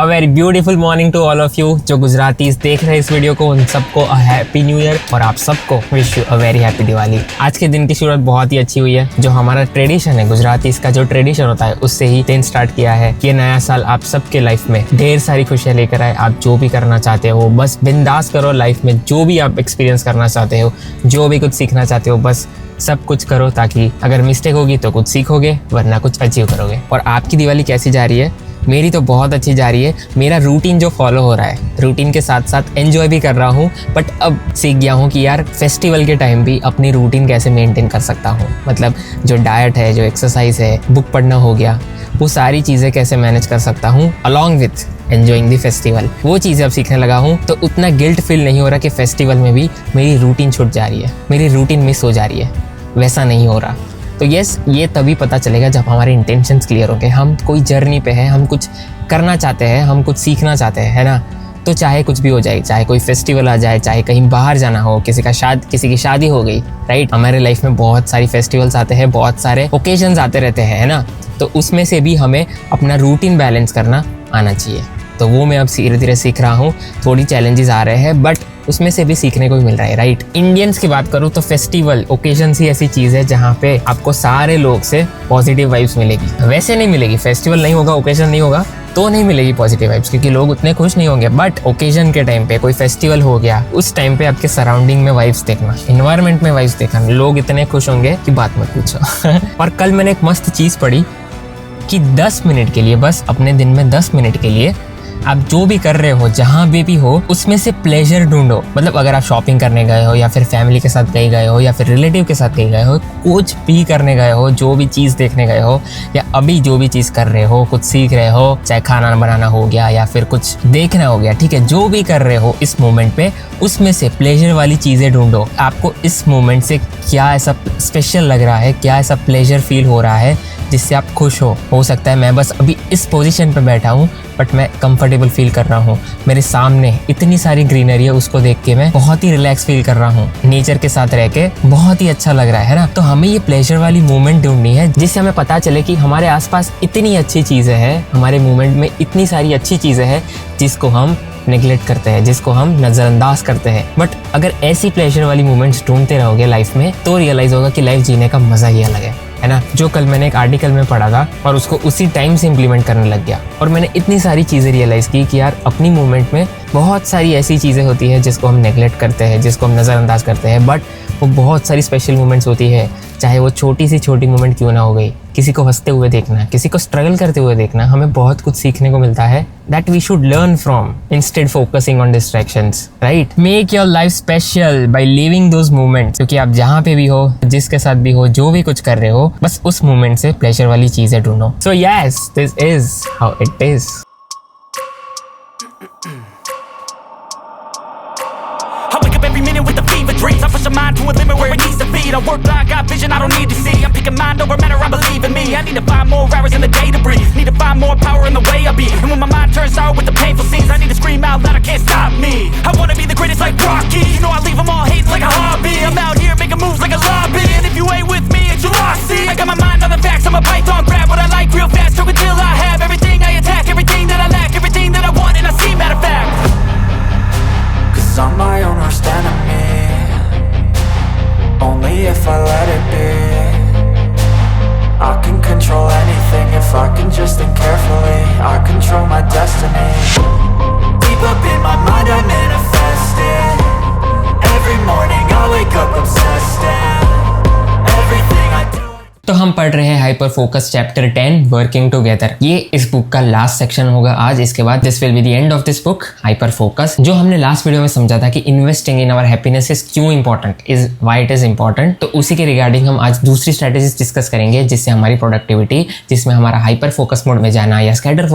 A very beautiful morning to all of you जो गुजरातीज देख रहे हैं इस वीडियो को, उन सबको अ हैप्पी न्यू ईयर और आप सबको wish you a very happy Diwali. आज के दिन की शुरुआत बहुत ही अच्छी हुई है। जो हमारा ट्रेडिशन है, गुजरातीज का जो ट्रेडिशन होता है, उससे ही दिन स्टार्ट किया है। ये नया साल आप सबके लाइफ में ढेर सारी खुशियां लेकर आए। आप जो भी करना चाहते हो बस बिंदास करो। लाइफ में जो भी आप एक्सपीरियंस करना चाहते हो, जो भी कुछ सीखना चाहते हो, बस सब कुछ करो, ताकि अगर मिस्टेक होगी तो कुछ सीखोगे, वरना कुछ अचीव करोगे। और आपकी दिवाली कैसी जा रही है? मेरी तो बहुत अच्छी जा रही है। मेरा रूटीन जो फॉलो हो रहा है, रूटीन के साथ साथ एंजॉय भी कर रहा हूँ। बट अब सीख गया हूँ कि यार फेस्टिवल के टाइम भी अपनी रूटीन कैसे मेंटेन कर सकता हूँ। मतलब जो डाइट है, जो एक्सरसाइज है, बुक पढ़ना हो गया, वो सारी चीज़ें कैसे मैनेज कर सकता हूँ along with enjoying the festival. वो चीज़ें अब सीखने लगा हूँ, तो उतना गिल्ट फील नहीं हो रहा कि फेस्टिवल में भी मेरी रूटीन छूट जा रही है, मेरी रूटीन मिस हो जा रही है। वैसा नहीं हो रहा। तो यस, ये तभी पता चलेगा जब हमारे इंटेंशंस क्लियर होंगे। हम कोई जर्नी पे है, हम कुछ करना चाहते हैं, हम कुछ सीखना चाहते हैं, है ना। तो चाहे कुछ भी हो जाए, चाहे कोई फेस्टिवल आ जाए, चाहे कहीं बाहर जाना हो, किसी की शादी हो गई, राइट। हमारे लाइफ में बहुत सारी फेस्टिवल्स आते हैं, बहुत सारे ओकेजन्स आते रहते हैं, है ना। तो उसमें से भी हमें अपना रूटीन बैलेंस करना आना चाहिए। तो वो मैं अब धीरे धीरे सीख रहा हूँ। थोड़ी चैलेंजेस आ रहे हैं, बट उसमें से भी सीखने को भी मिल रहा है, राइट। इंडियंस की बात करूँ तो फेस्टिवल ओकेजन ही ऐसी चीज़ है जहाँ पे आपको सारे लोग से पॉजिटिव वाइब्स मिलेगी। वैसे नहीं मिलेगी, फेस्टिवल नहीं होगा, ओकेजन नहीं होगा तो नहीं मिलेगी पॉजिटिव वाइब्स, क्योंकि लोग उतने खुश नहीं होंगे। बट ओकेजन के टाइम पे, कोई फेस्टिवल हो गया, उस टाइम पे आपके सराउंडिंग में वाइब्स देखना, इन्वायरमेंट में वाइब्स देखना, लोग इतने खुश होंगे कि बात मत पूछो। और कल मैंने एक मस्त चीज़ पढ़ी कि 10 मिनट के लिए, बस अपने दिन में 10 मिनट के लिए आप जो भी कर रहे हो, जहाँ भी हो, उसमें से प्लेजर ढूंढो। मतलब अगर आप शॉपिंग करने गए हो, या फिर फैमिली के साथ कहीं गए हो, या फिर रिलेटिव के साथ कहीं गए हो, कुछ भी करने गए हो, जो भी चीज़ देखने गए हो, या अभी जो भी चीज़ कर रहे हो, कुछ सीख रहे हो, चाहे खाना बनाना हो गया या फिर कुछ देखना हो गया, ठीक है, जो भी कर रहे हो इस मोमेंट पे, उसमें से प्लेजर वाली चीज़ें ढूंढो। आपको इस मोमेंट से क्या ऐसा स्पेशल लग रहा है, क्या ऐसा प्लेजर फील हो रहा है जिससे आप खुश हो सकता है मैं बस अभी इस पोजीशन पे बैठा हूँ, बट मैं कंफर्टेबल फील कर रहा हूँ। मेरे सामने इतनी सारी ग्रीनरी है, उसको देख के मैं बहुत ही रिलैक्स फील कर रहा हूँ। नेचर के साथ रह के बहुत ही अच्छा लग रहा है ना। तो हमें ये प्लेजर वाली मोमेंट ढूंढनी है, जिससे हमें पता चले कि हमारे आसपास इतनी अच्छी चीज़ें हैं, हमारे मोमेंट में इतनी सारी अच्छी चीज़ें हैं जिसको हम नेग्लेक्ट करते हैं, जिसको हम नज़रअंदाज करते हैं। बट अगर ऐसी प्लेजर वाली मोमेंट्स ढूंढते रहोगे लाइफ में, तो रियलाइज होगा कि लाइफ जीने का मज़ा ही अलग है ना। जो कल मैंने एक आर्टिकल में पढ़ा था और उसको उसी टाइम से इम्प्लीमेंट करने लग गया, और मैंने इतनी सारी चीज़ें रियलाइज़ की कि यार अपनी मोमेंट में बहुत सारी ऐसी चीज़ें होती है जिसको हम नेग्लेक्ट करते हैं, जिसको हम नज़रअंदाज करते हैं। बट वो बहुत सारी स्पेशल मोमेंट्स होती है, चाहे वो छोटी सी छोटी मोमेंट क्यों ना हो गई। किसी को हंसते हुए देखना, किसी को स्ट्रगल करते हुए देखना, हमें बहुत कुछ सीखने को मिलता है, that we should learn from instead focusing on distractions, right. Make your life special by living those moments. क्योंकि आप जहाँ पे भी हो, जिसके साथ भी हो, जो भी कुछ कर रहे हो, बस उस मोमेंट से प्लेजर वाली चीजें ढूंढो। So yes, this is how it is. Every minute with the fever dreams, I push my mind to a limit where it needs to be. I work blind, got vision I don't need to see. I'm picking mind over matter, I believe in me. I need to find more hours in the day to breathe. Need to find more power in the way I be. And when my mind turns sour with the painful scenes, I need to scream out loud, I can't stop me. I wanna be the greatest like Rocky. You know I leave them all hating like a hobby. I'm out here making moves like a lobby. And if you ain't with me, it's your loss. See, I got my mind on the facts, I'm a python, grab what I like real fast. Took until I have everything, I attack everything that I lack, everything that I want, and I see matter of fact. Cause I'm my own worst enemy, only if I let it be. I can control anything if I can just think carefully. I control my destiny. Deep up in my mind I manifest it. Every morning I wake up obsessed and everything I do. तो हम पढ़ रहे हैं hyper focus chapter 10 working together. ये इस book का last section होगा आज। इसके बाद this will be the end of this book hyper focus. जो हमने लास्ट वीडियो में समझा था कि investing in our happiness is क्यों important, is why it is important, तो उसी के रिगार्डिंग हम आज दूसरी स्ट्रेटेजीज डिस्कस करेंगे, जिससे हमारी प्रोडक्टिविटी, जिसमें हमारा हाइपर फोकस मोड में जाना या स्कैटर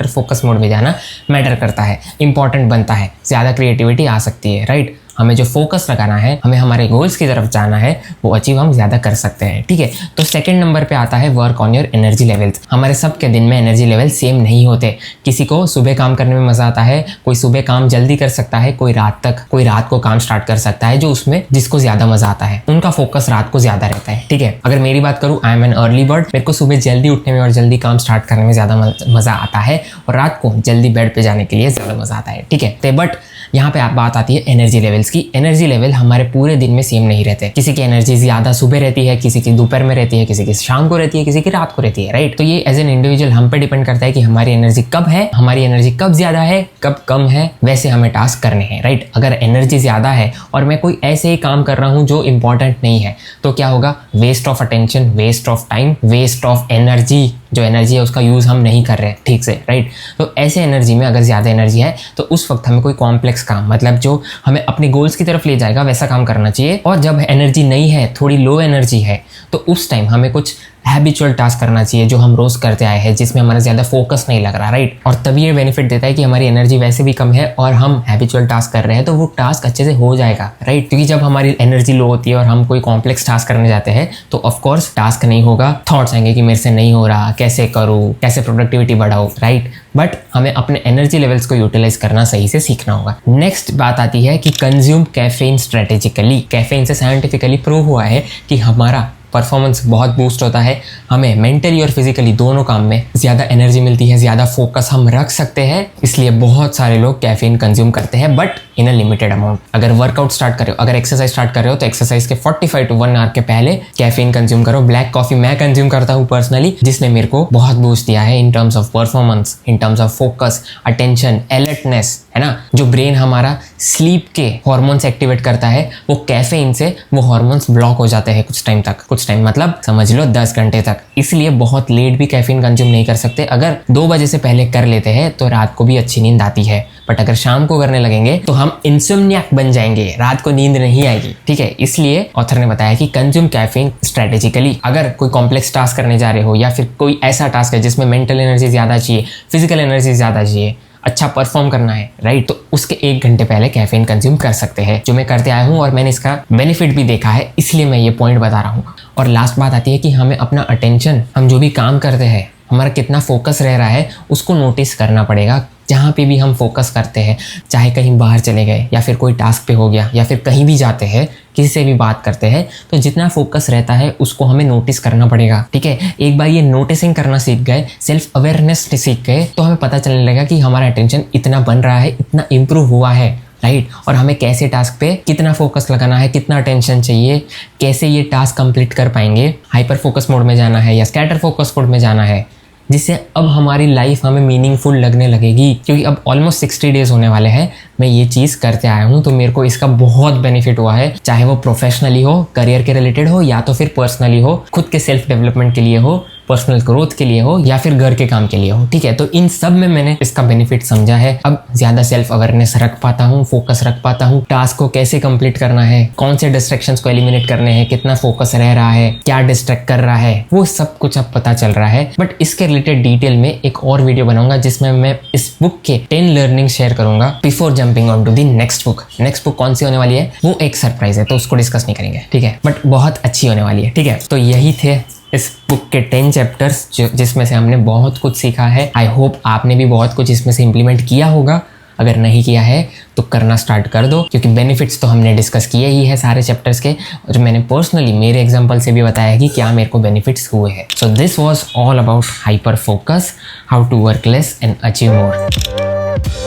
फोकस मोड में जाना मैटर करता है, इंपॉर्टेंट बनता है, ज़्यादा क्रिएटिविटी आ सकती है, राइट। हमें जो फोकस लगाना है, हमें हमारे गोल्स की तरफ जाना है, वो अचीव हम ज़्यादा कर सकते हैं। ठीक है, तो सेकंड नंबर पे आता है work on your energy levels. हमारे सबके दिन में एनर्जी लेवल सेम नहीं होते। किसी को सुबह काम करने में मज़ा आता है, कोई सुबह काम जल्दी कर सकता है, कोई रात को काम स्टार्ट कर सकता है, जो उसमें जिसको ज़्यादा मज़ा आता है उनका फोकस रात को ज़्यादा रहता है। ठीक है, अगर मेरी बात करूँ, I am an early bird. मेरे को सुबह जल्दी उठने में और जल्दी काम स्टार्ट करने में ज़्यादा मज़ा आता है और रात को जल्दी बेड पे जाने के लिए ज़्यादा मज़ा आता है। ठीक है, बट यहाँ पे आप बात आती है एनर्जी लेवल्स की। एनर्जी लेवल हमारे पूरे दिन में सेम नहीं रहते। किसी की एनर्जी ज़्यादा सुबह रहती है, किसी की दोपहर में रहती है, किसी की शाम को रहती है, किसी की रात को रहती है, राइट। तो ये एज एन इंडिविजुअल हम पे डिपेंड करता है कि हमारी एनर्जी कब है, हमारी एनर्जी कब ज़्यादा है, कब कम है, वैसे हमें टास्क करने हैं, राइट। अगर एनर्जी ज़्यादा है और मैं कोई ऐसे ही काम कर रहा हूँ जो इंपॉर्टेंट नहीं है, तो क्या होगा? Waste of attention, waste of time, waste of energy. जो एनर्जी है उसका यूज़ हम नहीं कर रहे ठीक से, राइट। तो ऐसे एनर्जी में अगर ज़्यादा एनर्जी है तो उस वक्त हमें कोई कॉम्प्लेक्स काम, मतलब जो हमें अपने गोल्स की तरफ ले जाएगा, वैसा काम करना चाहिए। और जब एनर्जी नहीं है, थोड़ी लो एनर्जी है, तो उस टाइम हमें कुछ हैबिचुअल टास्क करना चाहिए जो हम रोज़ करते आए हैं, जिसमें हमारा ज़्यादा फोकस नहीं लग रहा, राइट। और तभी ये बेनिफिट देता है कि हमारी एनर्जी वैसे भी कम है और हम हैबिचुअल टास्क कर रहे हैं, तो वो टास्क अच्छे से हो जाएगा, राइट। क्योंकि जब हमारी एनर्जी लो होती है और हम कोई कॉम्प्लेक्स टास्क करने जाते हैं तो ऑफकोर्स टास्क नहीं होगा, थॉट्स आएंगे कि मेरे से नहीं हो रहा, कैसे करूँ, कैसे प्रोडक्टिविटी बढ़ाऊँ, राइट। बट हमें अपने एनर्जी लेवल्स को यूटिलाइज करना सही से सीखना होगा। नेक्स्ट बात आती है कि कंज्यूम कैफीन स्ट्रेटेजिकली। कैफीन से साइंटिफिकली प्रूव हुआ है कि हमारा परफॉर्मेंस बहुत बूस्ट होता है, हमें मेंटली और फिजिकली दोनों काम में ज़्यादा एनर्जी मिलती है, ज़्यादा फोकस हम रख सकते हैं। इसलिए बहुत सारे लोग कैफीन कंज्यूम करते हैं, but in a limited amount. अगर वर्कआउट स्टार्ट कर रहे हो, अगर एक्सरसाइज स्टार्ट कर रहे हो, तो एक्सरसाइज के 45 to 1 आवर के पहले कैफीन कंज्यूम करो। ब्लैक कॉफ़ी मैं कंज्यूम करता हूँ पर्सनली, जिसने मेरे को बहुत बूस्ट दिया है in terms of performance, in terms of focus, attention, alertness, है ना। जो ब्रेन हमारा स्लीप के हॉर्मोन्स एक्टिवेट करता है, वो कैफीन से वो हॉर्मोन्स ब्लॉक हो जाते हैं कुछ टाइम तक, कुछ टाइम मतलब समझ लो 10 घंटे तक। इसलिए बहुत लेट भी कैफीन कंज्यूम नहीं कर सकते। अगर 2 बजे से पहले कर लेते हैं तो रात को भी अच्छी नींद आती है, बट अगर शाम को करने लगेंगे तो हम इंसोम्नियाक बन जाएंगे, रात को नींद नहीं आएगी। ठीक है, इसलिए ऑथर ने बताया कि कंज्यूम कैफीन स्ट्रेटेजिकली। अगर कोई कॉम्प्लेक्स टास्क करने जा रहे हो या फिर कोई ऐसा टास्क है जिसमें मेंटल एनर्जी ज़्यादा चाहिए, फिजिकल एनर्जी ज़्यादा चाहिए, अच्छा परफॉर्म करना है, राइट, तो उसके 1 घंटे पहले कैफीन कंज्यूम कर सकते हैं, जो मैं करते आया हूँ और मैंने इसका बेनिफिट भी देखा है, इसलिए मैं ये पॉइंट बता रहा हूँ। और लास्ट बात आती है कि हमें अपना अटेंशन, हम जो भी काम करते हैं, हमारा कितना फोकस रह रहा है, उसको नोटिस करना पड़ेगा। जहाँ पे भी हम फोकस करते हैं, चाहे कहीं बाहर चले गए या फिर कोई टास्क पे हो गया या फिर कहीं भी जाते हैं, किसी से भी बात करते हैं, तो जितना फोकस रहता है उसको हमें नोटिस करना पड़ेगा। ठीक है, एक बार ये नोटिसिंग करना सीख गए, सेल्फ अवेयरनेस सीख गए, तो हमें पता चलने लगा कि हमारा अटेंशन इतना बन रहा है, इतना इम्प्रूव हुआ है, राइट। और हमें कैसे टास्क पे कितना फोकस लगाना है, कितना अटेंशन चाहिए, कैसे ये टास्क कंप्लीट कर पाएंगे, हाइपर फोकस मोड में जाना है या स्कैटर फोकस मोड में जाना है, जिससे अब हमारी लाइफ हमें मीनिंगफुल लगने लगेगी। क्योंकि अब ऑलमोस्ट 60 डेज होने वाले हैं मैं ये चीज़ करते आया हूँ, तो मेरे को इसका बहुत बेनिफिट हुआ है, चाहे वो प्रोफेशनली हो, करियर के रिलेटेड हो, या तो फिर पर्सनली हो, खुद के सेल्फ डेवलपमेंट के लिए हो, पर्सनल ग्रोथ के लिए हो, या फिर घर के काम के लिए हो। ठीक है, तो इन सब में मैंने इसका बेनिफिट समझा है। अब ज़्यादा सेल्फ अवेयरनेस रख पाता हूँ, फोकस रख पाता हूँ, टास्क को कैसे कंप्लीट करना है, कौन से डिस्ट्रैक्शंस को एलिमिनेट करने हैं, कितना फोकस रह रहा है, क्या डिस्ट्रैक्ट कर रहा है, वो सब कुछ अब पता चल रहा है। बट इसके रिलेटेड डिटेल में एक और वीडियो बनाऊंगा जिसमें मैं इस बुक के 10 लर्निंग शेयर करूंगा before jumping on to the next book. Next book कौन सी होने वाली है वो एक सरप्राइज है, तो उसको डिस्कस नहीं करेंगे, ठीक है, बट बहुत अच्छी होने वाली है। ठीक है, तो यही थे इस बुक के 10 चैप्टर्स जिसमें से हमने बहुत कुछ सीखा है। आई होप आपने भी बहुत कुछ इसमें से इम्प्लीमेंट किया होगा। अगर नहीं किया है तो करना स्टार्ट कर दो, क्योंकि बेनिफिट्स तो हमने डिस्कस किए ही है सारे चैप्टर्स के, और मैंने पर्सनली मेरे एग्जांपल से भी बताया है कि क्या मेरे को बेनिफिट्स हुए हैं। So this was all about hyper focus, how to work less and achieve more.